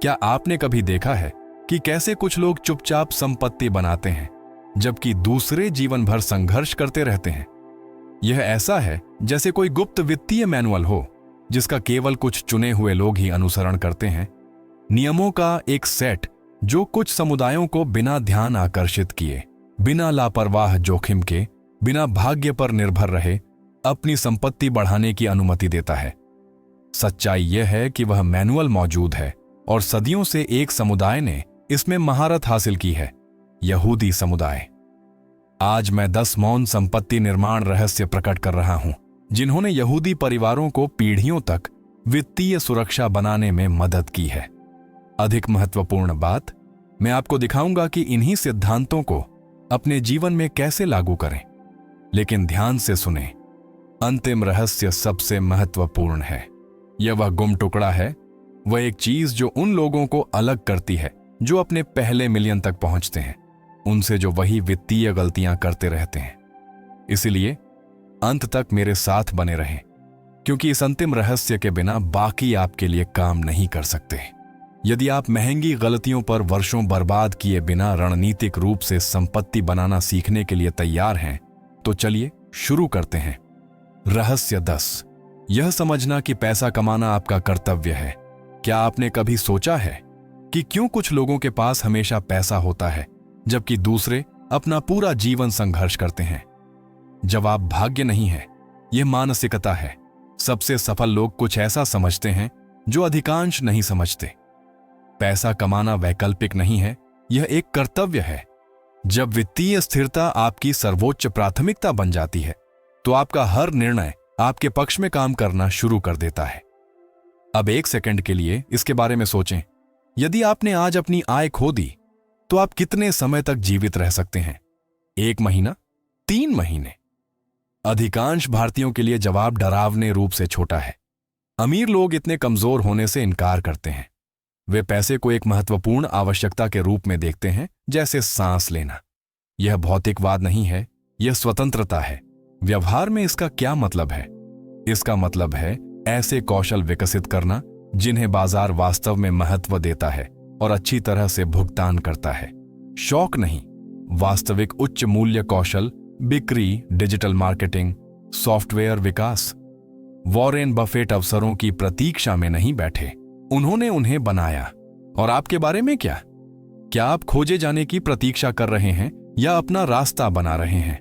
क्या आपने कभी देखा है कि कैसे कुछ लोग चुपचाप संपत्ति बनाते हैं जबकि दूसरे जीवन भर संघर्ष करते रहते हैं? यह ऐसा है जैसे कोई गुप्त वित्तीय मैनुअल हो जिसका केवल कुछ चुने हुए लोग ही अनुसरण करते हैं। नियमों का एक सेट जो कुछ समुदायों को बिना ध्यान आकर्षित किए, बिना लापरवाह जोखिम के, बिना भाग्य पर निर्भर रहे अपनी संपत्ति बढ़ाने की अनुमति देता है। सच्चाई यह है कि वह मैनुअल मौजूद है और सदियों से एक समुदाय ने इसमें महारत हासिल की है, यहूदी समुदाय। आज मैं 10 मौन संपत्ति निर्माण रहस्य प्रकट कर रहा हूं जिन्होंने यहूदी परिवारों को पीढ़ियों तक वित्तीय सुरक्षा बनाने में मदद की है। अधिक महत्वपूर्ण बात, मैं आपको दिखाऊंगा कि इन्हीं सिद्धांतों को अपने जीवन में कैसे लागू करें। लेकिन ध्यान से सुने, अंतिम रहस्य सबसे महत्वपूर्ण है। यह वह गुम टुकड़ा है, वह एक चीज जो उन लोगों को अलग करती है जो अपने पहले मिलियन तक पहुंचते हैं उनसे जो वही वित्तीय गलतियां करते रहते हैं। इसीलिए अंत तक मेरे साथ बने रहें, क्योंकि इस अंतिम रहस्य के बिना बाकी आपके लिए काम नहीं कर सकते। यदि आप महंगी गलतियों पर वर्षों बर्बाद किए बिना रणनीतिक रूप से संपत्ति बनाना सीखने के लिए तैयार हैं, तो चलिए शुरू करते हैं। रहस्य 10, यह समझना कि पैसा कमाना आपका कर्तव्य है। क्या आपने कभी सोचा है कि क्यों कुछ लोगों के पास हमेशा पैसा होता है जबकि दूसरे अपना पूरा जीवन संघर्ष करते हैं? जवाब भाग्य नहीं है, यह मानसिकता है। सबसे सफल लोग कुछ ऐसा समझते हैं जो अधिकांश नहीं समझते। पैसा कमाना वैकल्पिक नहीं है, यह एक कर्तव्य है। जब वित्तीय स्थिरता आपकी सर्वोच्च प्राथमिकता बन जाती है तो आपका हर निर्णय आपके पक्ष में काम करना शुरू कर देता है। अब एक सेकंड के लिए इसके बारे में सोचें। यदि आपने आज अपनी आय खो दी तो आप कितने समय तक जीवित रह सकते हैं? 1 महीना? 3 महीने? अधिकांश भारतीयों के लिए जवाब डरावने रूप से छोटा है। अमीर लोग इतने कमजोर होने से इनकार करते हैं। वे पैसे को एक महत्वपूर्ण आवश्यकता के रूप में देखते हैं, जैसे सांस लेना। यह भौतिकवाद नहीं है, यह स्वतंत्रता है। व्यवहार में इसका क्या मतलब है? इसका मतलब है ऐसे कौशल विकसित करना जिन्हें बाजार वास्तव में महत्व देता है और अच्छी तरह से भुगतान करता है। शौक नहीं, वास्तविक उच्च मूल्य कौशल, बिक्री, डिजिटल मार्केटिंग, सॉफ्टवेयर विकास। वॉरेन बफेट अवसरों की प्रतीक्षा में नहीं बैठे, उन्होंने उन्हें बनाया। और आपके बारे में क्या? क्या आप खोजे जाने की प्रतीक्षा कर रहे हैं या अपना रास्ता बना रहे हैं?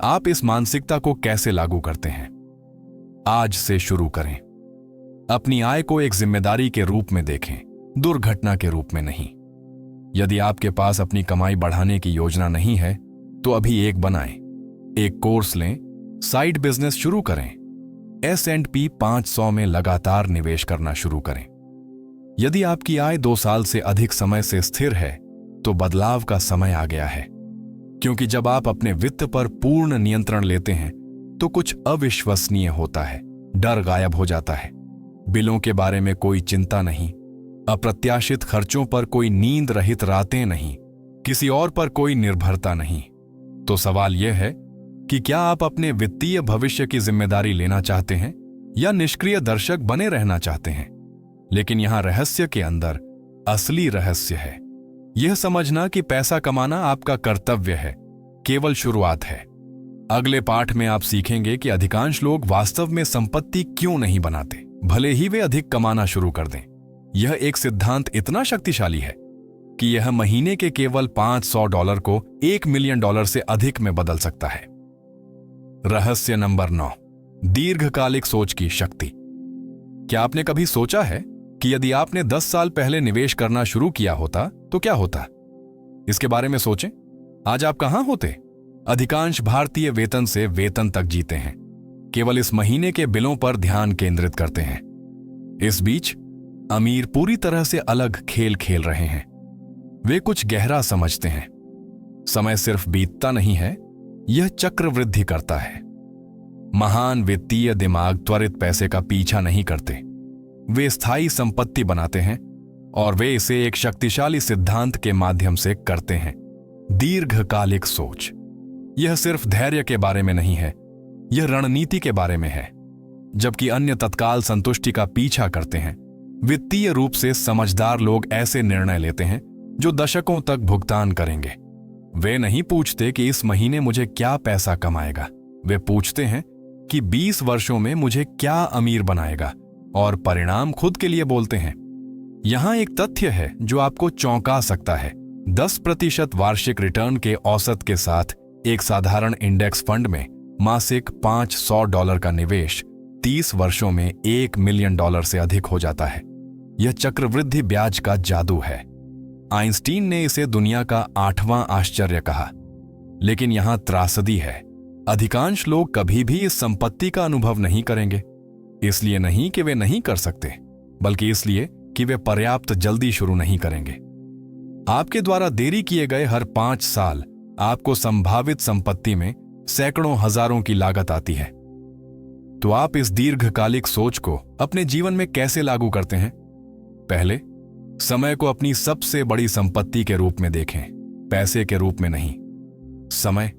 आप इस मानसिकता को कैसे लागू करते हैं? आज से शुरू करें। अपनी आय को एक जिम्मेदारी के रूप में देखें, दुर्घटना के रूप में नहीं। यदि आपके पास अपनी कमाई बढ़ाने की योजना नहीं है तो अभी एक बनाएं। एक कोर्स लें, साइड बिजनेस शुरू करें, S&P 500 में लगातार निवेश करना शुरू करें। यदि आपकी आय 2 साल से अधिक समय से स्थिर है तो बदलाव का समय आ गया है, क्योंकि जब आप अपने वित्त पर पूर्ण नियंत्रण लेते हैं तो कुछ अविश्वसनीय होता है। डर गायब हो जाता है। बिलों के बारे में कोई चिंता नहीं, अप्रत्याशित खर्चों पर कोई नींद रहित रातें नहीं, किसी और पर कोई निर्भरता नहीं। तो सवाल यह है कि क्या आप अपने वित्तीय भविष्य की जिम्मेदारी लेना चाहते हैं या निष्क्रिय दर्शक बने रहना चाहते हैं? लेकिन यहां रहस्य के अंदर असली रहस्य है। यह समझना कि पैसा कमाना आपका कर्तव्य है, केवल शुरुआत है। अगले पाठ में आप सीखेंगे कि अधिकांश लोग वास्तव में संपत्ति क्यों नहीं बनाते, भले ही वे अधिक कमाना शुरू कर दें। यह एक सिद्धांत इतना शक्तिशाली है कि यह महीने के केवल $500 को $1 मिलियन से अधिक में बदल सकता है। रहस्य नंबर 9, दीर्घकालिक सोच की शक्ति। क्या आपने कभी सोचा है कि यदि आपने 10 साल पहले निवेश करना शुरू किया होता तो क्या होता? इसके बारे में सोचें। आज आप कहां होते? अधिकांश भारतीय वेतन से वेतन तक जीते हैं, केवल इस महीने के बिलों पर ध्यान केंद्रित करते हैं। इस बीच अमीर पूरी तरह से अलग खेल खेल रहे हैं। वे कुछ गहरा समझते हैं। समय सिर्फ बीतता नहीं है, यह चक्रवृद्धि करता है। महान वित्तीय दिमाग त्वरित पैसे का पीछा नहीं करते, वे स्थायी संपत्ति बनाते हैं और वे इसे एक शक्तिशाली सिद्धांत के माध्यम से करते हैं। दीर्घकालिक सोच। यह सिर्फ धैर्य के बारे में नहीं है, यह रणनीति के बारे में है। जबकि अन्य तत्काल संतुष्टि का पीछा करते हैं, वित्तीय रूप से समझदार लोग ऐसे निर्णय लेते हैं जो दशकों तक भुगतान करेंगे। वे नहीं पूछते कि इस महीने मुझे क्या पैसा कमाएगा, वे पूछते हैं कि 20 वर्षों में मुझे क्या अमीर बनाएगा, और परिणाम खुद के लिए बोलते हैं। यहां एक तथ्य है जो आपको चौंका सकता है। 10% वार्षिक रिटर्न के औसत के साथ एक साधारण इंडेक्स फंड में मासिक $500 का निवेश 30 वर्षों में $1 मिलियन से अधिक हो जाता है। यह चक्रवृद्धि ब्याज का जादू है। आइंस्टीन ने इसे दुनिया का 8वां आश्चर्य कहा। लेकिन यहां त्रासदी है, अधिकांश लोग कभी भी इस संपत्ति का अनुभव नहीं करेंगे। इसलिए नहीं कि वे नहीं कर सकते, बल्कि इसलिए कि वे पर्याप्त जल्दी शुरू नहीं करेंगे। आपके द्वारा देरी किए गए हर 5 साल आपको संभावित संपत्ति में सैकड़ों हजारों की लागत आती है। तो आप इस दीर्घकालिक सोच को अपने जीवन में कैसे लागू करते हैं? पहले, समय को अपनी सबसे बड़ी संपत्ति के रूप में देखें, पैसे के रूप में नहीं। समय,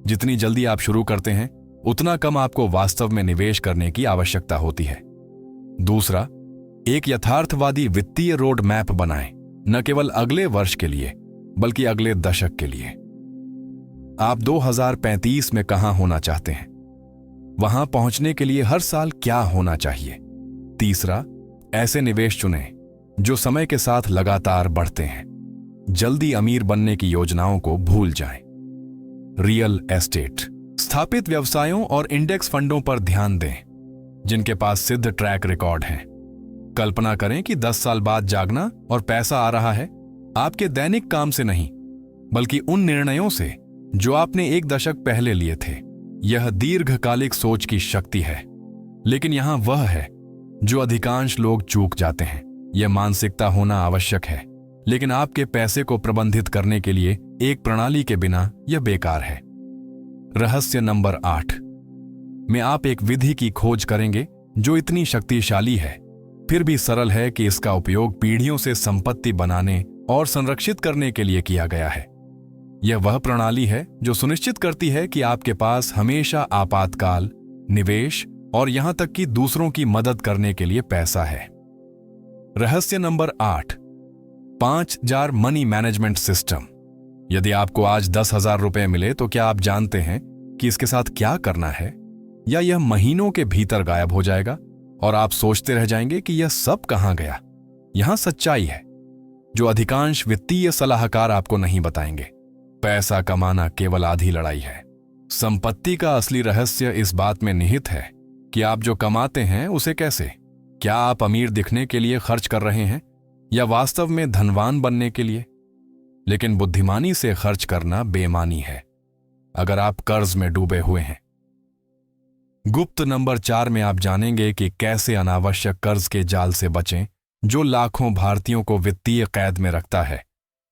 जितनी जल्दी आप शुरू करते हैं उतना कम आपको वास्तव में निवेश करने की आवश्यकता होती है। दूसरा, एक यथार्थवादी वित्तीय रोड मैप बनाएं, न केवल अगले वर्ष के लिए बल्कि अगले दशक के लिए। आप 2035 में कहां होना चाहते हैं? वहां पहुंचने के लिए हर साल क्या होना चाहिए? तीसरा, ऐसे निवेश चुनें जो समय के साथ लगातार बढ़ते हैं। जल्दी अमीर बनने की योजनाओं को भूल जाएं। रियल एस्टेट, स्थापित व्यवसायों और इंडेक्स फंडों पर ध्यान दें जिनके पास सिद्ध ट्रैक रिकॉर्ड हैं। कल्पना करें कि 10 साल बाद जागना और पैसा आ रहा है, आपके दैनिक काम से नहीं बल्कि उन निर्णयों से जो आपने 1 दशक पहले लिए थे। यह दीर्घकालिक सोच की शक्ति है। लेकिन यहां वह है जो अधिकांश लोग चूक जाते हैं। यह मानसिकता होना आवश्यक है, लेकिन आपके पैसे को प्रबंधित करने के लिए एक प्रणाली के बिना यह बेकार है। रहस्य नंबर 8 में आप एक विधि की खोज करेंगे जो इतनी शक्तिशाली है, फिर भी सरल है कि इसका उपयोग पीढ़ियों से संपत्ति बनाने और संरक्षित करने के लिए किया गया है। यह वह प्रणाली है जो सुनिश्चित करती है कि आपके पास हमेशा आपातकाल, निवेश और यहां तक कि दूसरों की मदद करने के लिए पैसा है। रहस्य number 8, 5 jar money management system. यदि आपको आज 10,000 रुपए मिले तो क्या आप जानते हैं कि इसके साथ क्या करना है? या यह महीनों के भीतर गायब हो जाएगा और आप सोचते रह जाएंगे कि यह सब कहां गया? यहां सच्चाई है जो अधिकांश वित्तीय सलाहकार आपको नहीं बताएंगे। पैसा कमाना केवल आधी लड़ाई है। संपत्ति का असली रहस्य इस बात में निहित है कि आप जो कमाते हैं उसे कैसे, क्या आप अमीर दिखने के लिए खर्च कर रहे हैं या वास्तव में धनवान बनने के लिए? लेकिन बुद्धिमानी से खर्च करना बेईमानी है अगर आप कर्ज में डूबे हुए हैं। गुप्त नंबर 4 में आप जानेंगे कि कैसे अनावश्यक कर्ज के जाल से बचें जो लाखों भारतीयों को वित्तीय कैद में रखता है,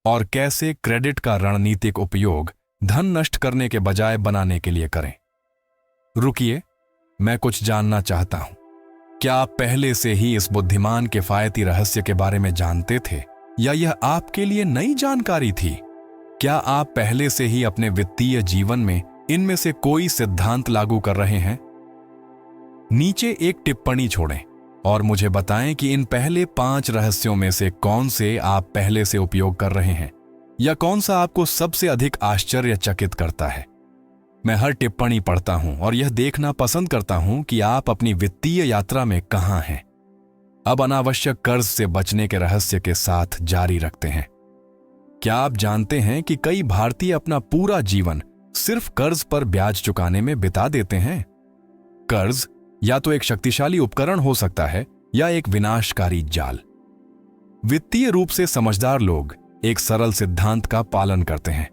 और कैसे क्रेडिट का रणनीतिक उपयोग धन नष्ट करने के बजाय बनाने के लिए करें। रुकिए, मैं कुछ जानना चाहता हूं। क्या आप पहले से ही इस बुद्धिमान किफायती रहस्य के बारे में जानते थे या यह आपके लिए नई जानकारी थी? क्या आप पहले से ही अपने वित्तीय जीवन में इनमें से कोई सिद्धांत लागू कर रहे हैं? नीचे एक टिप्पणी छोड़ें और मुझे बताएं कि इन पहले 5 रहस्यों में से कौन से आप पहले से उपयोग कर रहे हैं या कौन सा आपको सबसे अधिक आश्चर्यचकित करता है। मैं हर टिप्पणी पढ़ता हूं और यह देखना पसंद करता हूं कि आप अपनी वित्तीय यात्रा में कहां हैं। अब अनावश्यक कर्ज से बचने के रहस्य के साथ जारी रखते हैं। क्या आप जानते हैं कि कई भारतीय अपना पूरा जीवन सिर्फ कर्ज पर ब्याज चुकाने में बिता देते हैं? कर्ज या तो एक शक्तिशाली उपकरण हो सकता है या एक विनाशकारी जाल। वित्तीय रूप से समझदार लोग एक सरल सिद्धांत का पालन करते हैं।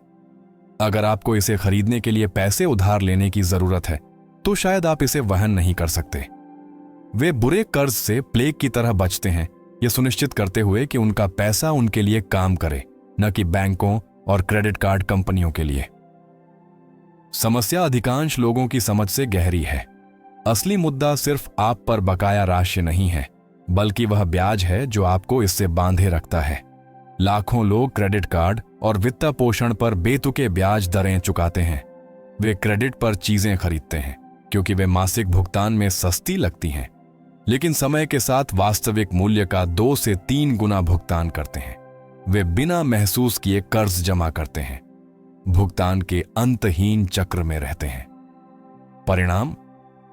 अगर आपको इसे खरीदने के लिए पैसे उधार लेने की जरूरत है तो शायद आप इसे वहन नहीं कर सकते। वे बुरे कर्ज से प्लेग की तरह बचते हैं, यह सुनिश्चित करते हुए कि उनका पैसा उनके लिए काम करे, न कि बैंकों और क्रेडिट कार्ड कंपनियों के लिए। समस्या अधिकांश लोगों की समझ से गहरी है। असली मुद्दा सिर्फ आप पर बकाया राशि नहीं है, बल्कि वह ब्याज है जो आपको इससे बांधे रखता है। लाखों लोग क्रेडिट कार्ड और वित्त पोषण पर बेतुके ब्याज दरें चुकाते हैं। वे क्रेडिट पर चीजें खरीदते हैं क्योंकि वे मासिक भुगतान में सस्ती लगती हैं, लेकिन समय के साथ वास्तविक मूल्य का 2 से 3 गुना भुगतान करते हैं। वे बिना महसूस किए कर्ज जमा करते हैं, भुगतान के अंतहीन चक्र में रहते हैं। परिणाम,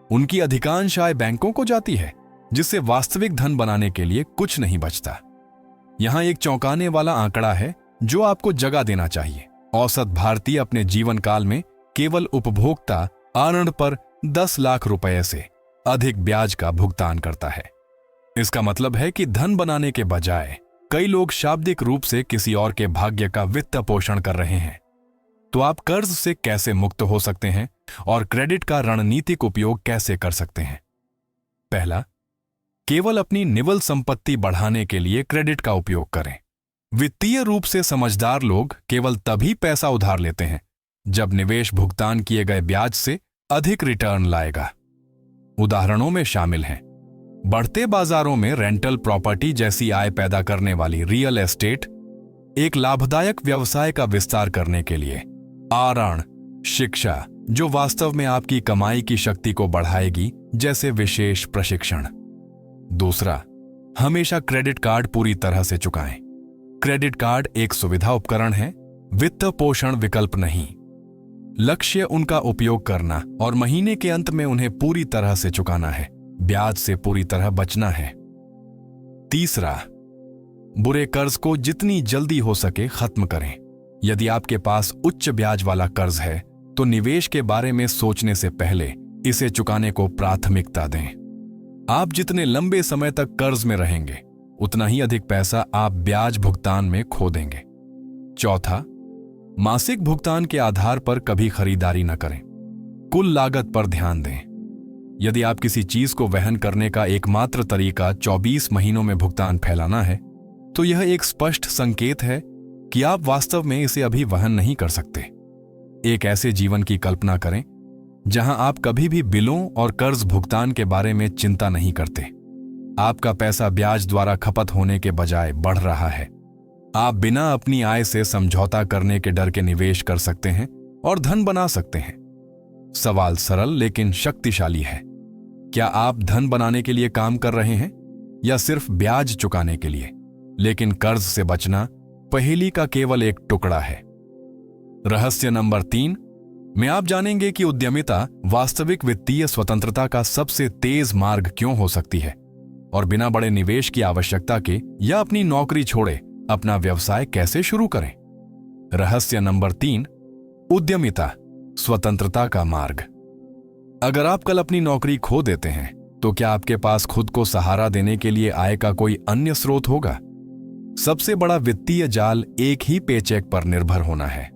उनकी अधिकांश आय बैंकों को जाती है, जिससे वास्तविक धन बनाने के लिए कुछ नहीं बचता। यहां एक चौंकाने वाला आंकड़ा है जो आपको जगा देना चाहिए। औसत भारतीय अपने जीवन काल में केवल उपभोक्ता आनंद पर 10 लाख रुपए से अधिक ब्याज का भुगतान करता है। इसका मतलब है कि धन बनाने के बजाय कई लोग शाब्दिक रूप से किसी और के भाग्य का वित्त पोषण कर रहे हैं। तो आप कर्ज से कैसे मुक्त हो सकते हैं और क्रेडिट का रणनीतिक उपयोग कैसे कर सकते हैं? पहला, केवल अपनी निवल संपत्ति बढ़ाने के लिए क्रेडिट का उपयोग करें। वित्तीय रूप से समझदार लोग केवल तभी पैसा उधार लेते हैं जब निवेश भुगतान किए गए ब्याज से अधिक रिटर्न लाएगा। उदाहरणों में शामिल हैं बढ़ते बाजारों में रेंटल प्रॉपर्टी जैसी आय पैदा करने वाली रियल एस्टेट, एक लाभदायक व्यवसाय का विस्तार करने के लिए आरण, शिक्षा जो वास्तव में आपकी कमाई की शक्ति को बढ़ाएगी जैसे विशेष प्रशिक्षण। दूसरा, हमेशा क्रेडिट कार्ड पूरी तरह से चुकाएं। क्रेडिट कार्ड एक सुविधा उपकरण है, वित्त पोषण विकल्प नहीं। लक्ष्य उनका उपयोग करना और महीने के अंत में उन्हें पूरी तरह से चुकाना है, ब्याज से पूरी तरह बचना है। तीसरा, बुरे कर्ज को जितनी जल्दी हो सके खत्म करें। यदि आपके पास उच्च ब्याज वाला कर्ज है तो निवेश के बारे में सोचने से पहले इसे चुकाने को प्राथमिकता दें। आप जितने लंबे समय तक कर्ज में रहेंगे उतना ही अधिक पैसा आप ब्याज भुगतान में खो देंगे। चौथा, मासिक भुगतान के आधार पर कभी खरीदारी न करें, कुल लागत पर ध्यान दें। यदि आप किसी चीज को वहन करने का एकमात्र तरीका 24 महीनों में भुगतान फैलाना है तो यह एक स्पष्ट संकेत है कि आप वास्तव में इसे अभी वहन नहीं कर सकते। एक ऐसे जीवन की कल्पना करें जहां आप कभी भी बिलों और कर्ज भुगतान के बारे में चिंता नहीं करते। आपका पैसा ब्याज द्वारा खपत होने के बजाय बढ़ रहा है। आप बिना अपनी आय से समझौता करने के डर के निवेश कर सकते हैं और धन बना सकते हैं। सवाल सरल लेकिन शक्तिशाली है। क्या आप धन बनाने के लिए काम कर रहे हैं या सिर्फ ब्याज चुकाने के लिए? लेकिन कर्ज से बचना पहेली का केवल एक टुकड़ा है। रहस्य नंबर 3 में आप जानेंगे कि उद्यमिता वास्तविक वित्तीय स्वतंत्रता का सबसे तेज मार्ग क्यों हो सकती है और बिना बड़े निवेश की आवश्यकता के या अपनी नौकरी छोड़े अपना व्यवसाय कैसे शुरू करें। रहस्य नंबर 3, उद्यमिता स्वतंत्रता का मार्ग। अगर आप कल अपनी नौकरी खो देते हैं तो क्या आपके पास खुद को सहारा देने के लिए आय का कोई अन्य स्रोत होगा? सबसे बड़ा वित्तीय जाल एक ही पेचेक पर निर्भर होना है।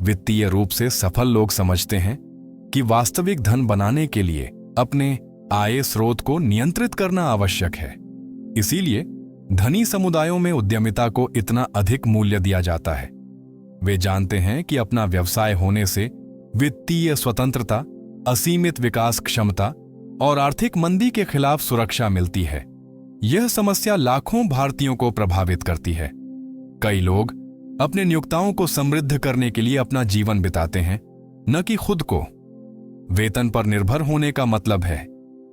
वित्तीय रूप से सफल लोग समझते हैं कि वास्तविक धन बनाने के लिए अपने आय स्रोत को नियंत्रित करना आवश्यक है। इसीलिए धनी समुदायों में उद्यमिता को इतना अधिक मूल्य दिया जाता है। वे जानते हैं कि अपना व्यवसाय होने से वित्तीय स्वतंत्रता, असीमित विकास क्षमता और आर्थिक मंदी के खिलाफ सुरक्षा मिलती है। यह समस्या लाखों भारतीयों को प्रभावित करती है। कई लोग अपने नियोक्ताओं को समृद्ध करने के लिए अपना जीवन बिताते हैं, न कि खुद को। वेतन पर निर्भर होने का मतलब है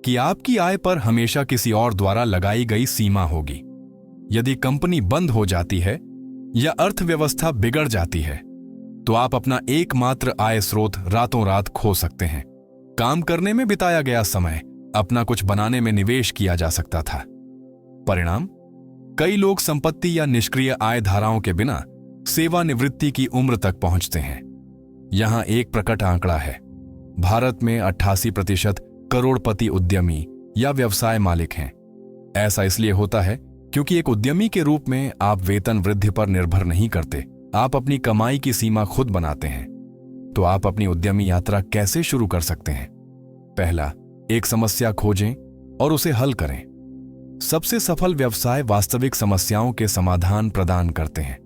कि आपकी आय पर हमेशा किसी और द्वारा लगाई गई सीमा होगी। यदि कंपनी बंद हो जाती है या अर्थव्यवस्था बिगड़ जाती है तो आप अपना एकमात्र आय स्रोत रातों रात खो सकते हैं। काम करने में बिताया गया समय अपना कुछ बनाने में निवेश किया जा सकता था। परिणाम, कई लोग संपत्ति या निष्क्रिय आय धाराओं के बिना सेवानिवृत्ति की उम्र तक पहुंचते हैं। यहां एक प्रकट आंकड़ा है। भारत में 88% करोड़पति उद्यमी या व्यवसाय मालिक हैं। ऐसा इसलिए होता है क्योंकि एक उद्यमी के रूप में आप वेतन वृद्धि पर निर्भर नहीं करते, आप अपनी कमाई की सीमा खुद बनाते हैं। तो आप अपनी उद्यमी यात्रा कैसे शुरू कर सकते हैं? पहला, एक समस्या खोजें और उसे हल करें। सबसे सफल व्यवसाय वास्तविक समस्याओं के समाधान प्रदान करते हैं।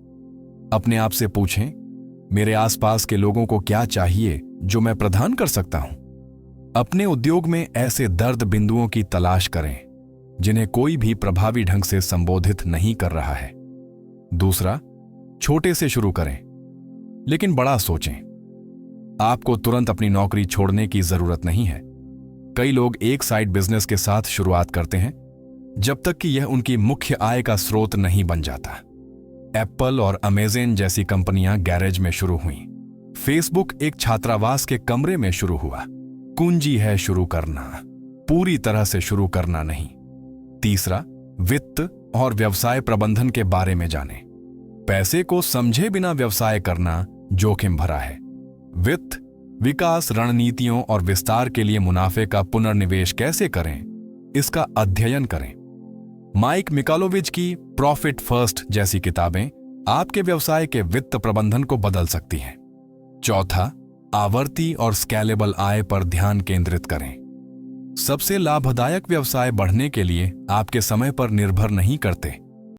अपने आप से पूछें, मेरे आसपास के लोगों को क्या चाहिए जो मैं प्रदान कर सकता हूं? अपने उद्योग में ऐसे दर्द बिंदुओं की तलाश करें जिन्हें कोई भी प्रभावी ढंग से संबोधित नहीं कर रहा है। दूसरा, छोटे से शुरू करें लेकिन बड़ा सोचें। आपको तुरंत अपनी नौकरी छोड़ने की जरूरत नहीं है। कई लोग एक साइड बिजनेस के साथ शुरुआत करते हैं जब तक कि यह उनकी मुख्य आय का स्रोत नहीं बन जाता। एप्पल और अमेज़न जैसी कंपनियां गैरेज में शुरू हुईं। फेसबुक एक छात्रावास के कमरे में शुरू हुआ। कुंजी है शुरू करना, पूरी तरह से शुरू करना नहीं। तीसरा, वित्त और व्यवसाय प्रबंधन के बारे में जानें। पैसे को समझे बिना व्यवसाय करना जोखिम भरा है। वित्त, विकास रणनीतियों और विस्तार के लिए मुनाफे का पुनर्निवेश कैसे करें, इसका अध्ययन करें। माइक मिकालोविच की प्रॉफिट फर्स्ट जैसी किताबें आपके व्यवसाय के वित्त प्रबंधन को बदल सकती हैं। चौथा, आवर्ती और स्केलेबल आय पर ध्यान केंद्रित करें। सबसे लाभदायक व्यवसाय बढ़ने के लिए आपके समय पर निर्भर नहीं करते,